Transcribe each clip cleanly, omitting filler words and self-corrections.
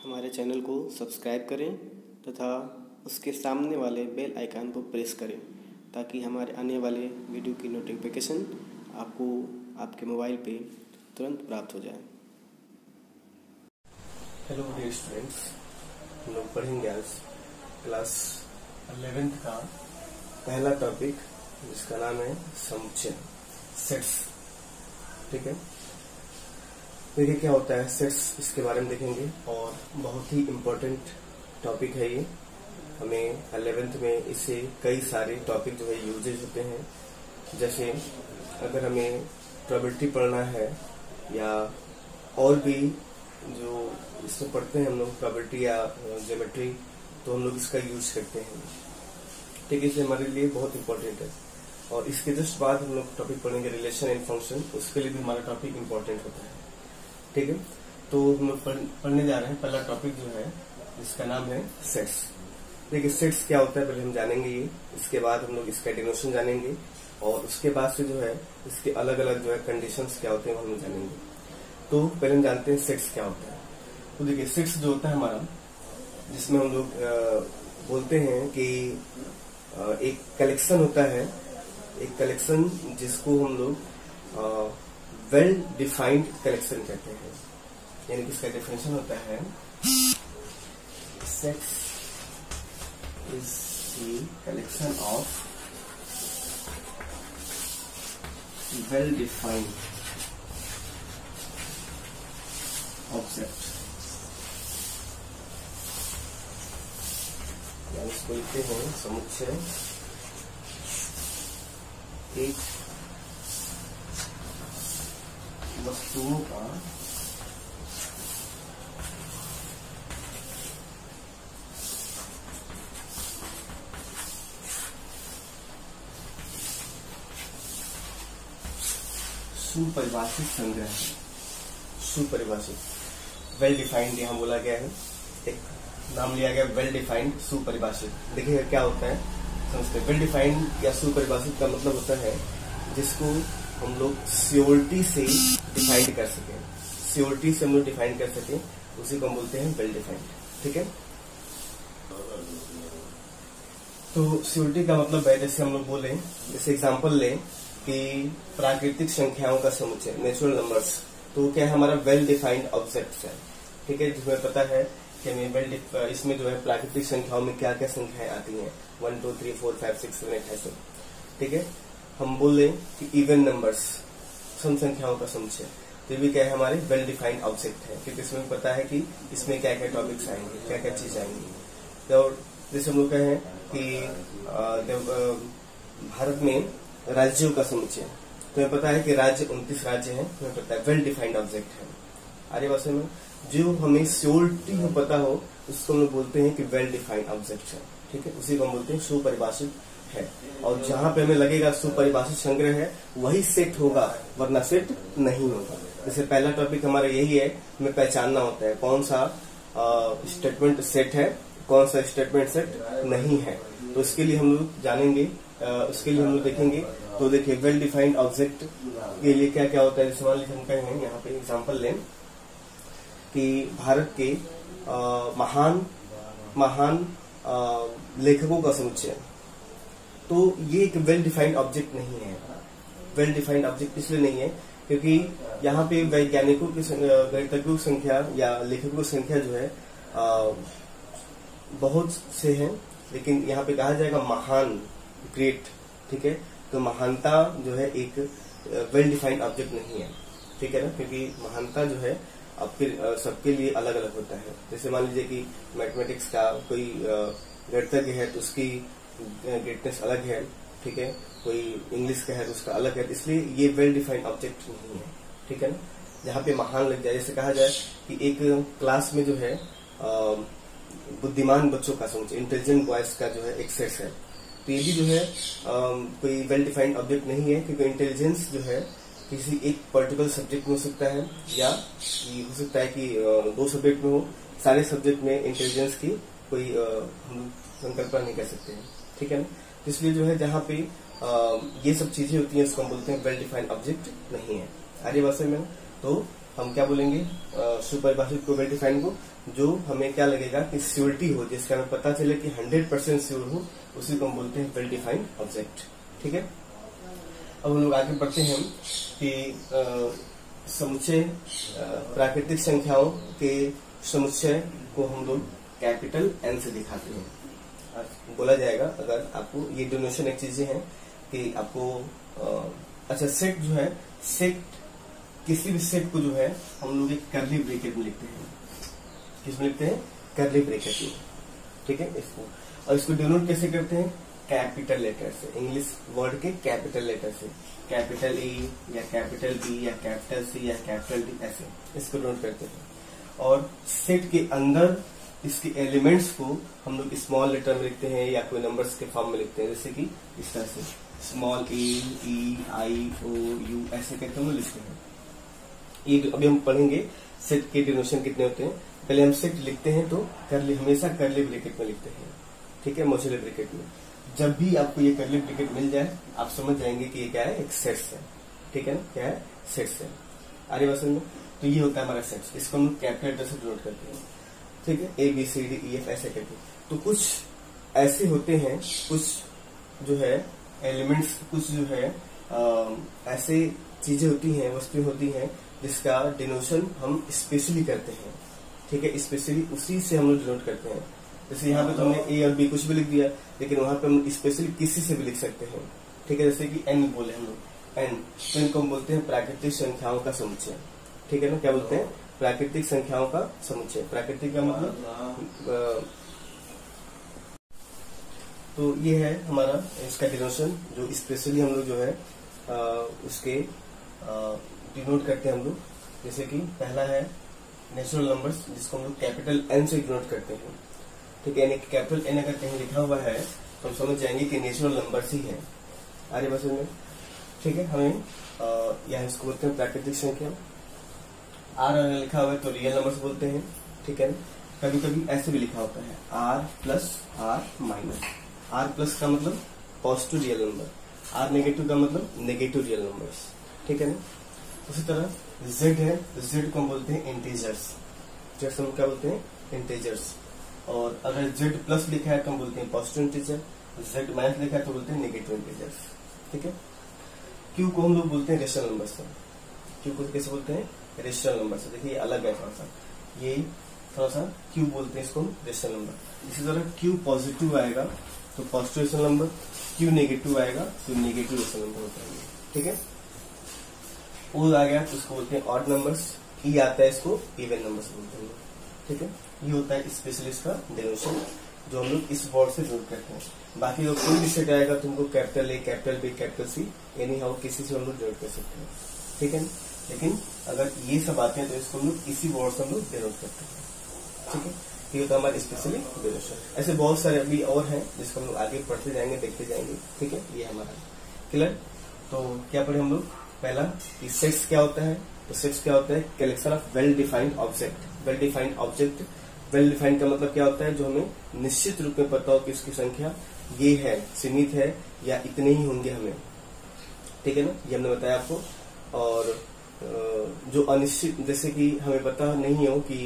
हमारे चैनल को सब्सक्राइब करें तथा उसके सामने वाले बेल आइकन को प्रेस करें ताकि हमारे आने वाले वीडियो की नोटिफिकेशन आपको आपके मोबाइल पे तुरंत प्राप्त हो जाए। हेलो डियर स्टूडेंट्स, हम लोग पढ़ेंगे आज क्लास 11th का पहला टॉपिक जिसका नाम है समुच्चय, सेट्स। ठीक है, देखिए क्या होता है सेट्स, इसके बारे में देखेंगे और बहुत ही इम्पोर्टेंट टॉपिक है ये। हमें 11th में इससे कई सारे टॉपिक जो है यूजेज होते हैं। जैसे अगर हमें प्रोबेबिलिटी पढ़ना है या और भी जो इसमें पढ़ते हैं हम लोग प्रोबेबिलिटी या ज्योमेट्री, तो हम लोग इसका यूज करते हैं। ठीक है, इसलिए हमारे लिए बहुत इंपॉर्टेंट है। और इसके जस्ट बाद हम लोग टॉपिक पढ़ेंगे रिलेशन एंड फंक्शन, उसके लिए भी हमारा टॉपिक इंपॉर्टेंट होता है। ठीक है, तो हम लोग पढ़ने जा रहे हैं पहला टॉपिक जो है जिसका नाम है सेट्स। देखिए सेट्स क्या होता है पहले हम जानेंगे ये, इसके बाद हम लोग इसका डेफिनेशन जानेंगे और उसके बाद से जो है इसके अलग अलग जो है कंडीशंस क्या होते हैं हम जानेंगे। तो पहले हम जानते हैं सेट्स क्या होता है। तो देखिए सेट्स जो होता है हमारा, जिसमें हम लोग बोलते हैं कि एक कलेक्शन होता है, एक कलेक्शन जिसको हम लोग वेल डिफाइंड कलेक्शन कहते हैं। यानी कि इसका डेफिनेशन होता है sets is the collection of well defined object. यानी इसको लिखते हैं समुच्चय एक वस्तुओं का सुपरिभाषित संग्रह है। सुपरिभाषित, वेल डिफाइंड यहाँ बोला गया है, एक नाम लिया गया वेल डिफाइंड सुपरिभाषित। देखिए क्या होता है समझते, वेल डिफाइंड या सुपरिभाषित का मतलब होता है जिसको हम लोग श्योरिटी से डिफाइन कर सकें, श्योरिटी से हम लोग डिफाइन कर सकें, उसी को हम बोलते हैं वेल डिफाइंड। ठीक है, तो श्योरिटी का मतलब है जैसे हम लोग बोले, जैसे एग्जांपल लें कि प्राकृतिक संख्याओं का समुच्चय, नेचुरल नंबर्स, तो क्या है हमारा वेल डिफाइंड ऑब्जेक्ट है। ठीक है, जिसमें पता है कि हमें इसमें जो है प्राकृतिक संख्याओं में क्या क्या संख्याएं आती हैं, 1 2 3 4 5 6 7 8 ऐसे। ठीक है, हम बोल रहे कि इवन नंबर्स, सम संख्याओं का समुच्चय, तो भी क्या है हमारे वेल डिफाइंड ऑब्जेक्ट है, क्योंकि इसमें पता है कि इसमें क्या क्या टॉपिक्स आएंगे, क्या क्या चीज आएंगी। तो जैसे हम लोग कहें कि भारत में राज्यों का समुच्चय, तो हमें पता है कि राज्य 29 राज्य हैं, तो हमें पता है वेल डिफाइंड ऑब्जेक्ट है। आर्य भाषा में जो हमें श्योरिटी हो पता हो उसको हम लोग बोलते हैं कि वेल डिफाइंड ऑब्जेक्ट है। ठीक है, उसी को हम बोलते हैं सुपरिभाषित है। और जहां पे हमें लगेगा सुपरिभाषित संग्रह है वही सेट होगा, वरना सेट नहीं होगा। जैसे पहला टॉपिक हमारा यही है, हमें पहचानना होता है कौन सा स्टेटमेंट सेट है, कौन सा स्टेटमेंट सेट नहीं है। तो इसके लिए हम लोग जानेंगे, उसके लिए हम लोग देखेंगे। तो देखिए वेल डिफाइंड ऑब्जेक्ट के लिए क्या क्या होता है। जैसे मान लीजिए हम कहेंगे यहाँ पे एग्जाम्पल लें कि भारत के महान लेखकों का समुच्चय, तो ये एक वेल डिफाइंड ऑब्जेक्ट नहीं है। वेल डिफाइंड ऑब्जेक्ट इसलिए नहीं है क्योंकि यहाँ पे वैज्ञानिकों की गणितज्ञों की संख्या या लेखकों की संख्या जो है बहुत से हैं, लेकिन यहाँ पे कहा जाएगा महान, ग्रेट। ठीक है, तो महानता जो है एक वेल डिफाइंड ऑब्जेक्ट नहीं है। ठीक है ना, क्योंकि महानता जो है आपके सबके लिए अलग अलग होता है। जैसे मान लीजिए कि मैथमेटिक्स का कोई गणितज्ञ है तो उसकी ग्रेटनेस अलग है। ठीक है, कोई इंग्लिश का है तो उसका अलग है, इसलिए ये वेल डिफाइंड ऑब्जेक्ट नहीं है। ठीक है ना, जहाँ पे महान लग जाए, जैसे कहा जाए कि एक क्लास में जो है बुद्धिमान बच्चों का समुच्चय, इंटेलिजेंट बॉयज का जो है एक सेट है, तो ये भी जो है कोई वेल डिफाइंड ऑब्जेक्ट नहीं है, क्योंकि इंटेलिजेंस जो है किसी एक पर्टिकुलर सब्जेक्ट में हो सकता है या हो सकता है कि 2 सब्जेक्ट में हो। सारे सब्जेक्ट में इंटेलिजेंस की कोई हम संकल्पना नहीं कर सकते हैं। ठीक है ना, इसलिए जो है जहाँ पे ये सब चीजें होती हैं उसको हम बोलते हैं वेल डिफाइंड ऑब्जेक्ट नहीं है। आर्य भाषा में तो हम क्या बोलेंगे, सुपरिभाषित को, वेल डिफाइंड को, जो हमें क्या लगेगा कि श्योरिटी हो, जिसका हमें पता चले कि 100% श्योर हो, उसी को हम बोलते हैं वेल डिफाइंड ऑब्जेक्ट। ठीक है, अब हम लोग आगे बढ़ते हैं कि समुच्चय, प्राकृतिक संख्याओं के समुच्चय को हम लोग कैपिटल एन से दिखाते हैं। बोला जाएगा, अगर आपको ये डोनेशन एक चीजें हैं कि आपको अच्छा सेट जो है, सेट किसी भी सेट को जो है हम लोग एक कर्ली ब्रैकेट में लिखते हैं। किसमें लिखते हैं? कर्ली ब्रैकेट में। ठीक है, इसको, और इसको डिनोट कैसे करते हैं? कैपिटल लेटर से, इंग्लिश वर्ड के कैपिटल लेटर से, कैपिटल ई या कैपिटल बी या कैपिटल सी या कैपिटल डी, ऐसे इसको डिनोट करते हैं। और सेट के अंदर इसके एलिमेंट्स को हम लोग स्मॉल लेटर में लिखते हैं या कोई नंबर्स के फॉर्म में लिखते हैं, जैसे कि इस तरह से small A, E, I, O, you, ऐसे करके हम लोग लिखते हैं। ये अभी हम पढ़ेंगे सेट के डिनोशन कितने होते हैं। पहले हम सेट लिखते हैं तो कर्ली, हमेशा कर्ली ब्रैकेट में लिखते हैं। ठीक है, मॉड्यूलर ब्रैकेट में। जब भी आपको ये कर्ली ब्रैकेट मिल जाए, आप समझ जाएंगे कि ये क्या है, एक सेट्स है। ठीक है ना, क्या है? सेट्स है। आगे बात में, तो ये होता है हमारा सेट्स, इसको हम कैपिटल लेटर से डिनोट करते हैं। ठीक है, A B C D E F ऐसे करके। तो कुछ ऐसे होते हैं, कुछ जो है एलिमेंट्स, कुछ जो है ऐसे चीजें होती हैं, वस्तुएं होती हैं, जिसका डिनोशन हम स्पेशली करते हैं। ठीक है, स्पेशली उसी से हम लोग डिनोट करते हैं। जैसे यहाँ पे तो हमने ए और बी कुछ भी लिख दिया, लेकिन वहां पे हम स्पेशली किसी से भी लिख सकते हैं। ठीक है, जैसे कि एन बोले हम लोग, एन, तो इनको हम बोलते हैं प्राकृतिक संख्याओं का समुच्चय। ठीक है ना, क्या बोलते हैं? प्राकृतिक संख्याओं का समुच्चय। प्राकृतिक का मतलब तो ये है हमारा इसका डिनोशन, जो स्पेशली हम लोग जो है उसके डिनोट करते हैं हम लोग। जैसे कि पहला है नेचुरल नंबर्स, जिसको हम लोग कैपिटल एन से डिनोट करते हैं। ठीक है, कैपिटल एन अगर कहीं लिखा हुआ है तो हम समझ जाएंगे कि नेचुरल नंबर्स ही है। आगे बस में, ठीक है, हमें यहाँ इसको बोलते हैं प्राकृतिक संख्या। आर अगर लिखा हुआ है तो रियल नंबर्स बोलते हैं। ठीक है, कभी कभी ऐसे भी लिखा होता है R plus R minus. R plus का मतलब positive real number, R negative का मतलब नेगेटिव रियल नंबर्स। ठीक है ना, उसी तरह जेड है, जेड को हम बोलते हैं इंटीजर्स। जेड हम क्या बोलते हैं? इंटीजर्स। और अगर जेड प्लस लिखा है तो हम बोलते हैं पॉजिटिव इंटीजर, जेड माइनस लिखा है तो बोलते हैं नेगेटिव इंटीजर्स। ठीक है, क्यू को हम लोग बोलते हैं रेशनल नंबर से। क्यू को कैसे बोलते हैं? रेशनल नंबर से। देखिए अलग है थोड़ा सा, ये थोड़ा सा क्यू बोलते हैं इसको रेशनल नंबर। इसी तरह क्यू पॉजिटिव आएगा तो positive rational number, Q negative आएगा तो नेगेटिव रेशनल नंबर होता है। ठीक है, ओ आ गया तो उसको बोलते हैं ऑड नंबर्स, ई आता है इसको इवन नंबर्स बोलते हैं। ठीक है, ये होता है स्पेशलिस्ट का डिनोशन, जो हम लोग इस वर्ड से डिनोट करते हैं। बाकी अगर कोई भी सेट आएगा तो उनको capital A, capital B, capital C, anyhow किसी से हम लोग डिनोट कर सकते हैं। ठीक है, लेकिन अगर ये सब आते हैं तो इसको हम लोग इसी वर्ड से हम लोग डिनोट करते हैं। ठीक है, ये होता है हमारा स्पेशली डिनोशन। ऐसे बहुत सारे अभी और हैं जिसको हम लोग आगे पढ़ते जाएंगे, देखते जाएंगे। ठीक है, ये हमारा क्लियर। तो क्या पढ़े हम लोग? पहला कि सेट्स क्या होता है। तो सेट्स क्या होता है? Collection of well defined object. Well defined object, well defined का मतलब क्या होता है? जो हमें निश्चित रूप में पता हो कि इसकी संख्या ये है, सीमित है या इतने ही होंगे हमें। ठीक है ना, ये हमने बताया आपको। और जो अनिश्चित, जैसे कि हमें पता नहीं हो कि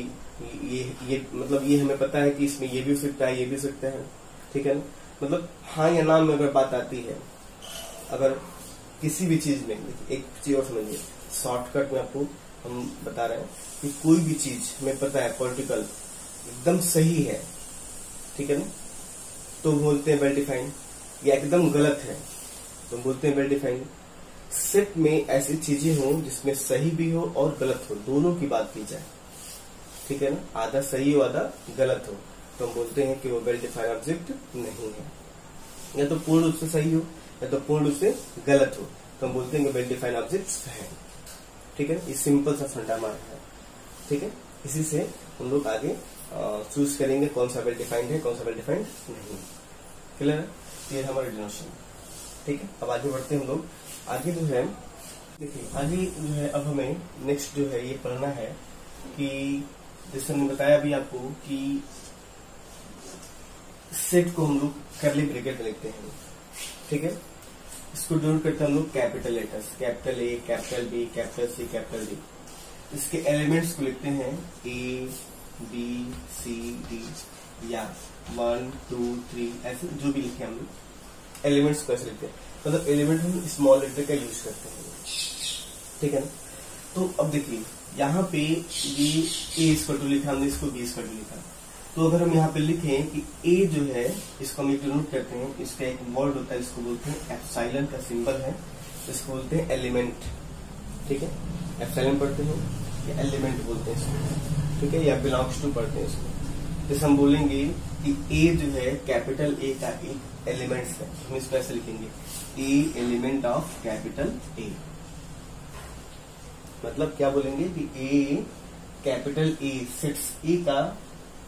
ये मतलब ये हमें पता है कि इसमें ये भी हो सकता है, ये भी हो सकता है। ठीक है ना, मतलब हाँ या ना में अगर बात आती है, अगर किसी भी चीज में, एक चीज और समझिए, शॉर्टकट में आपको हम बता रहे हैं कि कोई भी चीज हमें पता है पॉलिटिकल एकदम सही है, ठीक है ना, तो बोलते हैं वेल डिफाइंड। या एकदम गलत है तो बोलते हैं वेल डिफाइंड। सेट में ऐसी चीजें हों जिसमें सही भी हो और गलत हो, दोनों की बात की जाए। ठीक है ना, आधा सही हो आधा गलत हो, तो हम बोलते हैं कि वो वेल डिफाइंड ऑब्जेक्ट नहीं है। या तो पूर्ण रूप से सही हो या तो पूर्ण रूप से गलत हो, तो हम बोलते हैं कि वेल डिफाइंड ऑब्जेक्ट है। ठीक है, ये सिंपल सा फंडा मार है। ठीक है, इसी से हम लोग आगे चूज करेंगे कौन सा वेल डिफाइंड है, कौन सा वेल डिफाइंड नहीं। क्लियर है, ये हमारा डिनोशन। ठीक है, अब आगे बढ़ते हैं हम लोग। आगे जो है, देखिए आगे जो है, अब हमें नेक्स्ट जो है ये पढ़ना है कि जैसे हमने बताया अभी आपको कि सेट को हम लोग कर्ली ब्रैकेट में लिखते हैं। ठीक है, इसको डिनोट करते हैं हम लोग capital letters, capital A, capital B, capital C, capital D. इसके एलिमेंट्स को लिखते हैं A B C D या 1 2 3 ऐसे जो भी लिखे हम लोग एलिमेंट्स को ऐसे लिखते हैं, मतलब एलिमेंट हम स्मॉल लेटर का यूज करते हैं, ठीक है ना। तो अब देखिए यहाँ पे ये A इक्वल टू लिखा हमने, इसको B इक्वल टू लिखा। तो अगर हम यहाँ पे लिखें कि A जो है इसको हम डिनोट करते हैं, इसका एक वर्ड होता है, इसको बोलते हैं एप्सिलॉन का सिंबल है, इसको बोलते हैं एलिमेंट, ठीक है। एप्सिलॉन पढ़ते हैं या एलिमेंट बोलते हैं इसको, ठीक है, या बिलोंग्स टू पढ़ते हैं इसको। जैसे हम बोलेंगे कि A जो है कैपिटल A का एक एलिमेंट्स है, हम इसको ऐसे लिखेंगे A element of capital A। मतलब क्या बोलेंगे कि A capital A sets A का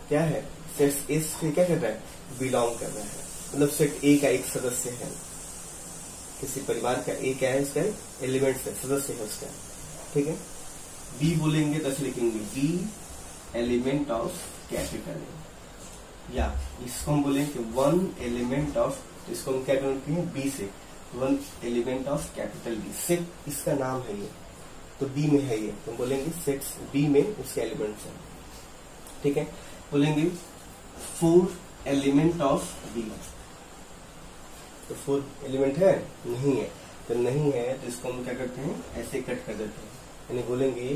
क्या है, सेट्स A से क्या कर रहा है, बिलोंग कर रहा है, मतलब सेट A का एक सदस्य है, किसी परिवार का A क्या है, इसका एलिमेंट्स है, सदस्य है उसका, ठीक है। B बोलेंगे तो ऐसे लिखेंगे B element of capital A, या इसको हम बोलेंगे वन एलिमेंट ऑफ, इसको हम क्या करेंगे B से, one element of capital B। Set इसका नाम है ये, तो B में है ये, तो बोलेंगे सेट्स B में उसके एलिमेंट्स हैं, ठीक है। बोलेंगे 4 एलिमेंट ऑफ B, तो 4 एलिमेंट है नहीं है, तो नहीं है तो इसको हम क्या करते हैं, ऐसे कट कर देते हैं, यानी बोलेंगे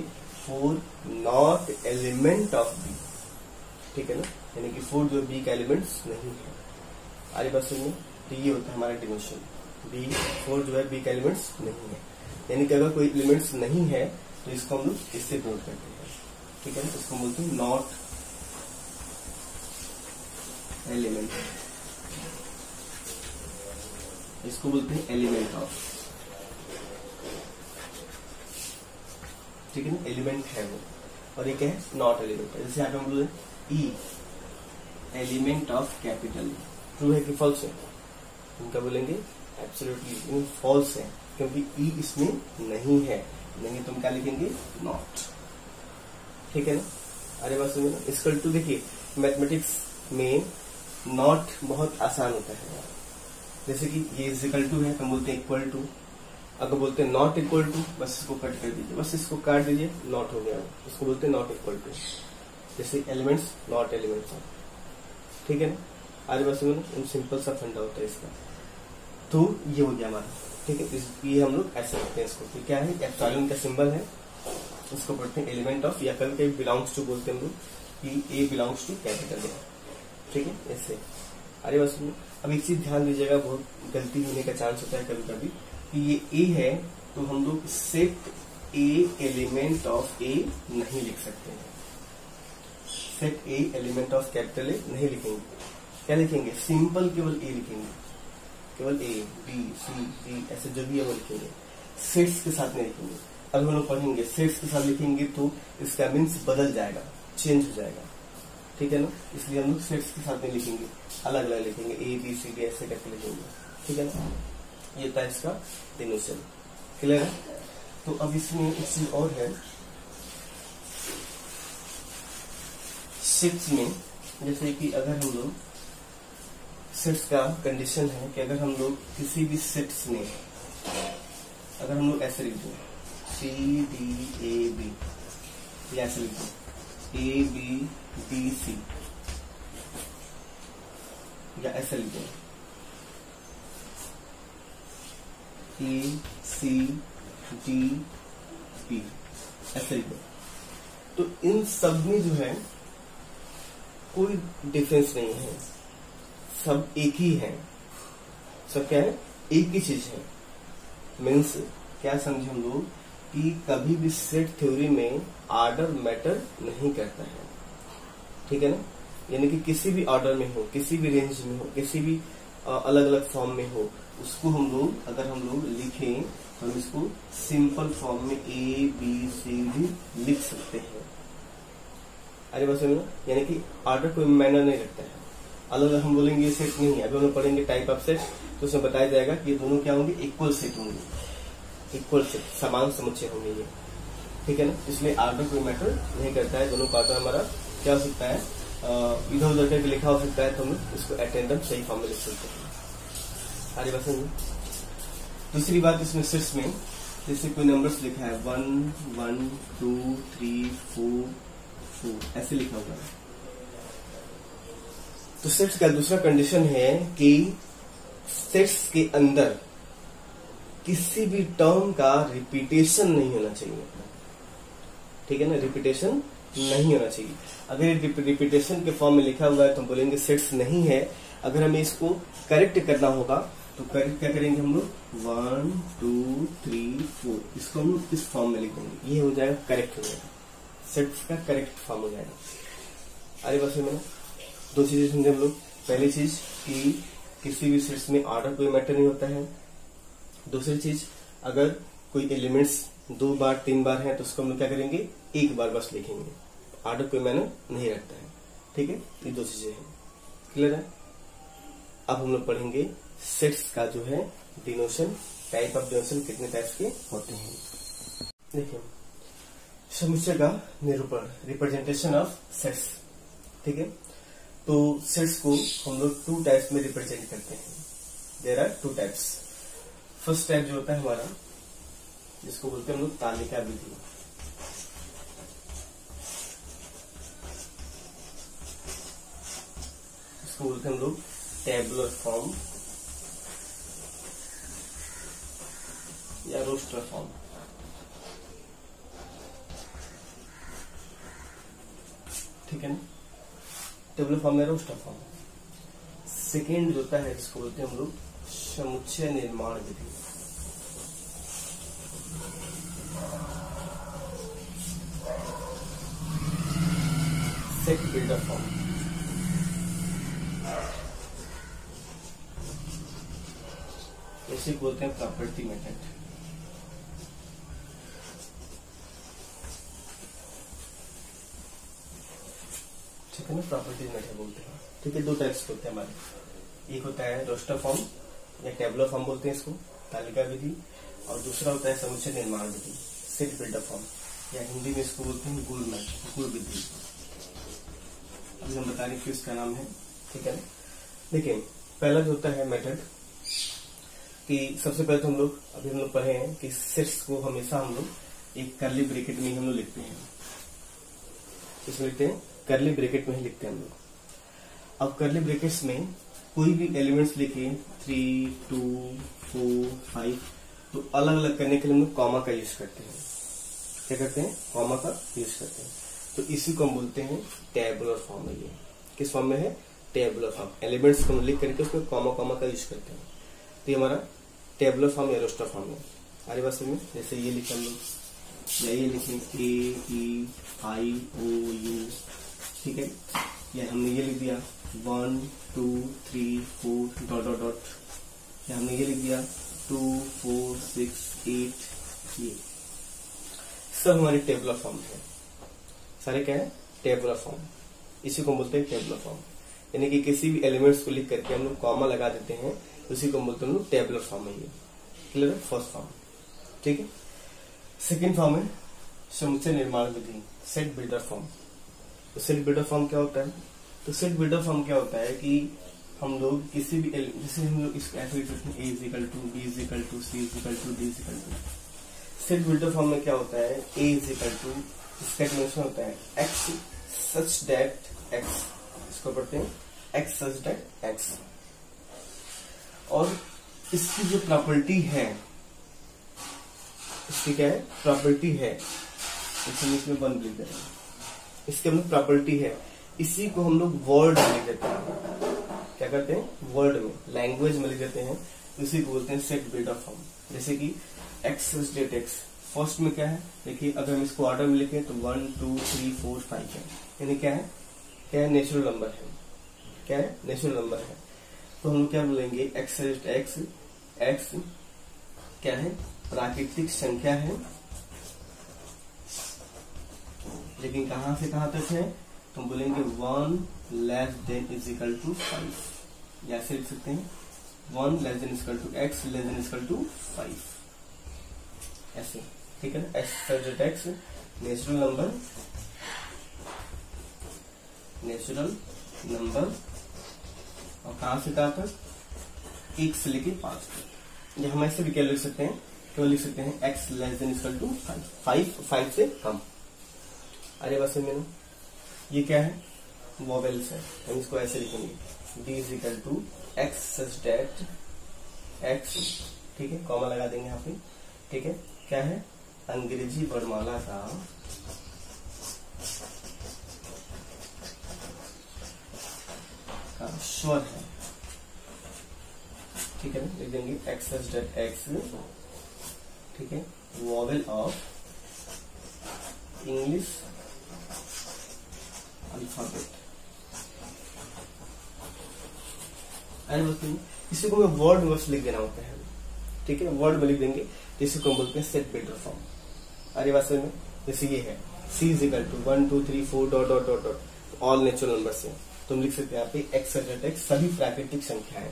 4 नॉट एलिमेंट ऑफ B, ठीक है ना, यानी कि 4 जो B का एलिमेंट्स नहीं है। आगे बात सुनिए, तो ये होता है हमारा डिफिनेशन, B 4 जो है B का एलिमेंट्स नहीं है, यानी कि अगर कोई एलिमेंट्स नहीं है तो इसको हम लोग इससे नोट करते हैं, ठीक है ना, इसको बोलते हैं नॉट एलिमेंट, इसको बोलते हैं एलिमेंट ऑफ, ठीक है ना, एलिमेंट है वो, और ये क्या है, नॉट एलिमेंट है। जैसे यहाँ पे हम बोलते हैं E element of capital, true है कि फॉल्स है, उनका बोलेंगे एब्सोल्युटली फॉल्स है, क्योंकि E इसमें नहीं है, नहीं तो हम क्या लिखेंगे, नॉट, ठीक है ना। अरे बात सुनिए ना, इक्वल टू, देखिए मैथमेटिक्स में नॉट बहुत आसान होता है, जैसे कि ये इक्वल टू है तो हम बोलते हैं इक्वल टू, अगर बोलते हैं नॉट इक्वल टू बस इसको कट कर दीजिए, बस इसको काट दीजिए, नॉट हो गया, इसको बोलते हैं नॉट इक्वल टू, जैसे एलिमेंट्स नॉट एलिमेंट्स, ठीक है ना। आगे बात सुनिए, सिंपल सा फंडा होता है इसका। तो ये हो गया हमारा, ठीक है, ये हम लोग ऐसे रखते हैं इसको, क्या है, एप्सिलॉन का सिंबल है, इसको पढ़ते हैं एलिमेंट ऑफ, या कभी कभी बिलोंग्स टू बोलते हैं हम लोग कि A belongs to capital A, ठीक है, ऐसे। अरे बस अब एक चीज ध्यान दीजिएगा, बहुत गलती होने का चांस होता है कभी कभी, कि ये A है तो हम लोग set A element of A नहीं लिख सकते हैं, set A element of capital A नहीं लिखेंगे, क्या लिखेंगे, सिंपल केवल A लिखेंगे, केवल A B C D ऐसे जो भी है वो लिखेंगे, सेट्स के साथ नहीं लिखेंगे। अब हम लोग पढ़ेंगे सेट्स के साथ लिखेंगे तो इसका मीन्स बदल जाएगा, चेंज हो जाएगा, ठीक है ना, इसलिए हम लोग सेट्स के साथ नहीं लिखेंगे, अलग अलग लिखेंगे, A B C D ऐसे करके लिखेंगे, ठीक है ना। ये था इसका डिनोशन, क्लियर है। तो अब इसमें एक चीज और है, सेट्स में जैसे कि अगर हम लोग सेट्स का कंडीशन है कि अगर हम लोग किसी भी सेट्स में अगर हम लोग ऐसे लिख दें C D A B, या ऐसे लिख दें A B B C, या ऐसे लिख दें A C D B, ऐसे लिख दें, तो इन सब में जो है कोई डिफरेंस नहीं है, सब एक ही है, सब क्या है, एक ही चीज है। मीन्स क्या समझे हम लोग कि कभी भी सेट थ्योरी में ऑर्डर मैटर नहीं करता है, ठीक है ना, यानी कि किसी भी ऑर्डर में हो, किसी भी रेंज में हो, किसी भी अलग अलग फॉर्म में हो, उसको हम लोग अगर हम लोग लिखें तो हम इसको सिंपल फॉर्म में A B C D लिख सकते हैं। अरे बस यानी कि ऑर्डर कोई मैनर नहीं रखता है, अलग अलग हम बोलेंगे सेट नहीं है। अभी हम लोग पढ़ेंगे टाइप ऑफ सेट, तो उसमें बताया जाएगा कि ये दोनों क्या होंगे, इक्वल सेट होंगे, इक्वल सेट, समान समुच्चय होंगे ये, ठीक है ना। इसलिए ऑर्डर कोई मैटर नहीं करता है, दोनों का ऑर्डर हमारा क्या हो सकता है, इधर उधर करके लिखा हो सकता है, तो हम इसको अटेंडम सही फॉर्म में लिख सकते हैं। आगे बस दूसरी बात इसमें सेट्स में जैसे कोई नंबर्स लिखा है 1 1 2 3 4 4 ऐसे लिखा हुआ है। तो सेट्स का दूसरा कंडीशन है कि सेट्स के अंदर किसी भी टर्म का रिपीटेशन नहीं होना चाहिए। ठीक है ना, रिपीटेशन नहीं होना चाहिए। अगर रिपीटेशन के फॉर्म में लिखा हुआ है तो हम बोलेंगे सेट्स नहीं है। अगर हमें इसको करेक्ट करना होगा तो करेक्ट क्या करेंगे हम लोग, 1 2 3 4 इसको हम लोग इस फॉर्म में लिख देंगे, ये हो जाएगा करेक्ट हो जाएगा, सेट्स का करेक्ट फॉर्म हो जाएगा। आगे बस मैंने दो चीजें समझे हम लोग। पहली चीज कि किसी भी सेट्स में ऑर्डर कोई मैटर नहीं होता है। दूसरी चीज, अगर कोई एलिमेंट्स 2 बार 3 बार है तो उसको हम लोग क्या करेंगे, एक बार बस लिखेंगे, ऑर्डर कोई मैटर नहीं रखता है। ठीक है, ये दो चीजें हैं, क्लियर है। अब हम लोग पढ़ेंगे सेट्स का जो है डिनोशन, टाइप ऑफ डिनोशन कितने टाइप्स के होते हैं। देखिए समुच्चय का निरूपण, रिप्रेजेंटेशन ऑफ सेट्स। ठीक है, तो सेट्स को हम लोग 2 टाइप्स में रिप्रेजेंट करते हैं। There are 2 types. First type जो होता है हमारा, जिसको बोलते हैं हम लोग तालिका विधि। इसको बोलते हैं हम लोग टेबुलर फॉर्म या रोस्टर फॉर्म। ठीक है ना, टेबुलर फॉर्म या रोस्टर फॉर्म। सेकेंड होता है जिसको बोलते हैं हम लोग समुच्चय निर्माण विधि। Set builder form. इसे बोलते हैं प्रॉपर्टी मेथड। ठीक है ना, प्रॉपर्टी मेथड बोलते हैं। ठीक है, 2 टाइप्स होते हैं हमारे। एक होता है रोस्टर फॉर्म या टेबुलर फॉर्म बोलते हैं इसको, तालिका विधि, और दूसरा होता है समुच्चय निर्माण विधि, सेट बिल्डर फॉर्म, या हिंदी में इसको बोलते हैं गुण विधि। अभी हम बता रहे कि इसका नाम है। ठीक है ना, देखिए पहला जो होता है मेथड कि सबसे पहले तो हम लोग पढ़े हैं कि सेट्स को हमेशा हम लोग एक कर्ली ब्रैकेट में ही हम लोग लिखते हैं। इसमें लिखते हैं कर्ली ब्रैकेट में ही लिखते हैं हम लोग। अब कर्ली ब्रैकेट्स में कोई भी एलिमेंट्स लिखे 3 2 4 5, तो अलग अलग करने के लिए हम लोग कॉमा का यूज करते हैं। क्या करते हैं, कॉमा का यूज करते हैं। तो इसी को हम बोलते हैं टेबुलर फॉर्म है। ये किस फॉर्म में है, टेबुलर फॉर्म। एलिमेंट्स को हम लिख करके उसमें कॉमा का यूज करते हैं। तो ये हमारा टेबुलर फॉर्म या रोस्टर फॉर्म है। आगे बात में जैसे ये लिखे हम लोग, या ये लिखें AEIOU। ठीक है, या हमने ये लिख दिया 1 2 3 4 डॉट डॉट डॉट, या हमने ये लिख दिया 2 4 6 8। ये सब हमारे टेबुलर फॉर्म है। सारे क्या है, टेबुलर फॉर्म। इसी को बोलते हैं टेबुलर फॉर्म। यानी कि किसी भी एलिमेंट्स को लिख करके हम लोग कॉमा लगा देते हैं, उसी को बोलते हैं हम लोग टेबुलर फॉर्म है। ये क्लियर है, फर्स्ट फॉर्म। ठीक है, सेकेंड फॉर्म है समुच्चय निर्माण विधि, सेट बिल्डर फॉर्म। तो सेट बिल्डर फॉर्म क्या होता है, तो सेट बिल्डर फॉर्म क्या होता है कि हम लोग किसी भी जैसे हम लोग इसको ऐसे लिख सकते हैं A = B = C = D = set builder form में क्या होता है, A = इसका डिमेंशन होता है x such that x, इसको पढ़ते हैं x such that x। और इसकी जो प्रॉपर्टी है, इसकी क्या है, प्रॉपर्टी है, इसमें 1 लिख देते हैं। इसके हम लोग प्रॉपर्टी है, इसी को हम लोग वर्ड में लिख देते हैं। क्या करते हैं, वर्ड में, लैंग्वेज में लिख देते हैं। इसी को बोलते हैं सेट बिल्डर फॉर्म। जैसे कि x such that x, first में क्या है, देखिए अगर हम इसको ऑर्डर में लिखें तो 1 2 3 4 5 है, यानी क्या है, नेचुरल नंबर है। क्या है, नेचुरल नंबर है। तो हम क्या बोलेंगे, x क्या है, प्राकृतिक संख्या है, लेकिन कहां से कहां तक है, तो हम बोलेंगे 1 < 5, या ऐसे लिख सकते हैं 1 < x < 5, ऐसे। ठीक है ना, x नेचुरल नंबर, और कहां से कहां तक, 1 से लेके 5 तक। या हम ऐसे भी क्या लिख सकते हैं केवल लिख सकते हैं x less than equal to 5 से कम। अरे बस में ये क्या है, वोवेल्स है, हम इसको ऐसे लिखेंगे d is equal to x such that x, ठीक है, कॉमा लगा देंगे यहाँ पे, ठीक है, क्या है, अंग्रेजी वर्णमाला का स्वर है, ठीक है, लिख देंगे x सच दैट x, ठीक है, वोवेल ऑफ इंग्लिश अल्फाबेट। इसी को मैं वर्ड में लिख देना होता है, ठीक है, वर्ड में लिख देंगे, जिसे को हम बोलते हैं सेट बिल्डर फॉर्म। अरे वास्तव में जैसे ये है c is equal to 1 2 3 4 dot dot dot dot all natural number से, तुम लिख सकते हैं यहाँ पे x सच दैट x सभी प्राकृतिक संख्याएं,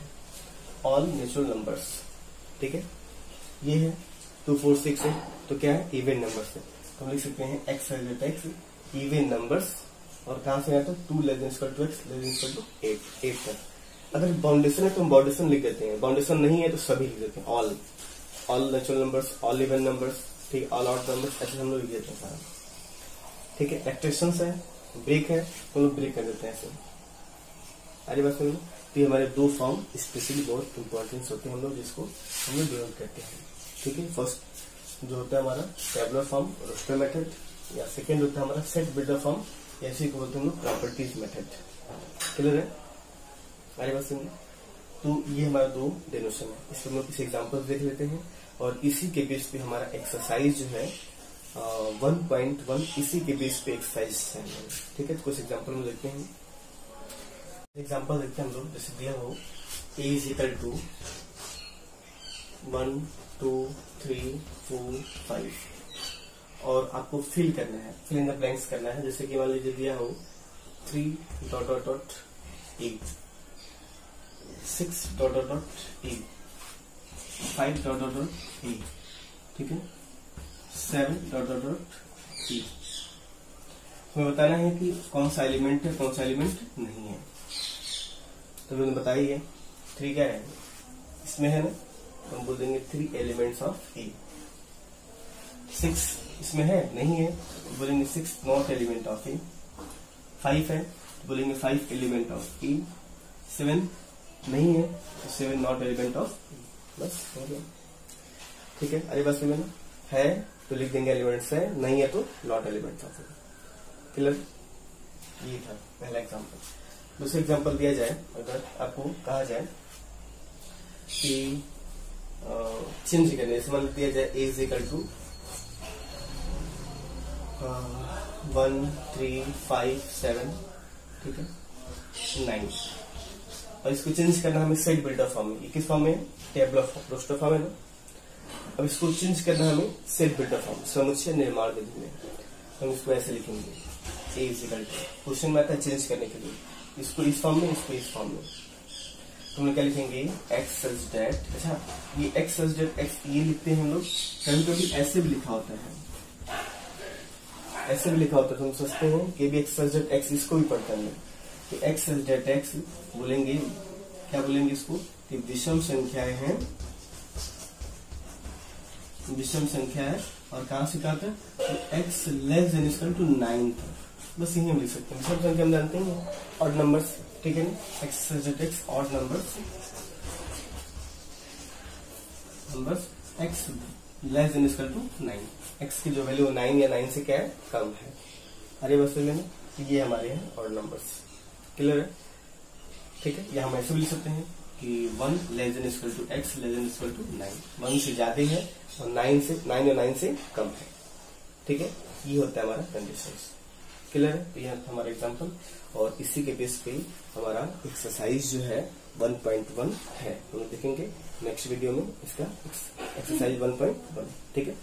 ऑल नेचुरल नंबर्स, ठीक है, ये है 2 4 6 है, तो क्या है, इवन नंबर्स है, तो हम लिख सकते हैं x such that x even numbers, और कहां से आता है 2 less than equal to x less than equal to 8 तक। अगर बाउंडेशन है तो हम बाउंडेशन लिख देते हैं, बाउंडेशन नहीं है तो सभी लिख देते हैं, all natural numbers, all even numbers, ठीक, ऑल ऑड नंबर्स, ऐसे हम लोग लिख देते हैं सारा, ठीक है। एक्सटेंशन है, ब्रेक है, तो हम लोग ब्रेक कर देते हैं ऐसे। अरे बात सुनिए, तो ये हमारे दो फॉर्म स्पेशली बहुत इंपॉर्टेंट होते हैं, हम लोग जिसको हम लोग डेवलप करते हैं, ठीक है। फर्स्ट जो होता है हमारा टेबुलर फॉर्म, रोस्टर मेथड, या सेकेंड होता है हमारा सेट बिल्डर फॉर्म, या इसी को बोलते हैं हम लोग प्रॉपर्टीज मेथड। क्लियर है? अरे बात सुनिए, तो ये हमारा दो डेनोशन है, इस पर हम लोग किसी एग्जाम्पल देख लेते हैं, और इसी के बेस पे हमारा एक्सरसाइज जो है 1.1 इसी के बेस पे एक्सरसाइज है, ठीक है। तो कुछ एग्जाम्पल में देखते हैं, एग्जाम्पल देखते हैं हम लोग, जैसे दिया हो a इज इक्वल टू 1 2 3 4 5, और आपको फिल करना है, फिल इन द ब्लैंक्स करना है, जैसे कि मान लीजिए दिया हो 3 dot dot dot e, 6 dot dot dot e, 5 dot dot dot e, ठीक है, 7 डॉट डॉट डॉट e। हमें बताना है कि कौन सा एलिमेंट है, कौन सा एलिमेंट नहीं है। तो मैंने बताई है 3 क्या है, इसमें है ना, तो हम बोल देंगे 3 एलिमेंट्स ऑफ ए। 6 इसमें है, नहीं है, तो बोलेंगे 6 नॉट एलिमेंट ऑफ ए। 5 है, तो बोलेंगे 5 एलिमेंट ऑफ ए। 7 नहीं है, तो 7 नॉट एलिमेंट ऑफ ए। बस हो गया, ठीक है। अरे बस में है तो लिख देंगे एलिमेंट्स है, नहीं है तो not elements of A. Clear? ये था पहला एग्जाम्पल। दूसरा एग्जाम्पल दिया जाए, अगर आपको कहा जाए कि चेंज करने, जैसे मान दिया जाए a इज इक्वल टू 1 3 5 7, ठीक है, 9, और इसको चेंज करना हमें सेट बिल्डर फॉर्म में। ये किस फॉर्म में? टेबुलर फॉर्म, रोस्टर फॉर्म है ना। अब इसको चेंज करना हमें सेट बिल्डर फॉर्म, समुच्चय निर्माण विधि में। हम इसको ऐसे लिखेंगे a is equal to, question में आता है चेंज करने के लिए, इसको इस फॉर्म में, इसको इस फॉर्म में, तो हम क्या लिखेंगे x सच दैट, अच्छा ये x सच दैट x ये लिखते हैं हम लोग, कभी कभी ऐसे भी लिखा होता है, ऐसे भी लिखा होता है, तो हम सोचते हैं कि भी x सच दैट x, इसको भी पढ़ते हैं तो x सच दैट x बोलेंगे, क्या बोलेंगे इसको, कि विषम संख्याएं हैं, विषम संख्या है, और कहां से कहा था, तो x less than equal to 9 था। बस यही हम लिख सकते हैं, सब संख्या हम जानते हैं ऑड नंबर्स, ठीक है ना, x such that x odd numbers x less than equal to 9, x की जो वैल्यू 9 या 9 से क्या है, कम है। अरे बस लेना, ये हमारे हैं ऑड नंबर्स। क्लियर है? ठीक है, या हम ऐसे भी लिख सकते हैं कि 1 less than equal to x less than equal to 9, 1 से ज्यादा है और 9 या 9 से कम है, ठीक है। ये होता है हमारा कंडीशंस। क्लियर है? तो यह हमारा एग्जांपल, और इसी के बेस पे हमारा एक्सरसाइज जो है 1.1 है, हम लोग देखेंगे नेक्स्ट वीडियो में इसका एक्सरसाइज 1.1, ठीक है।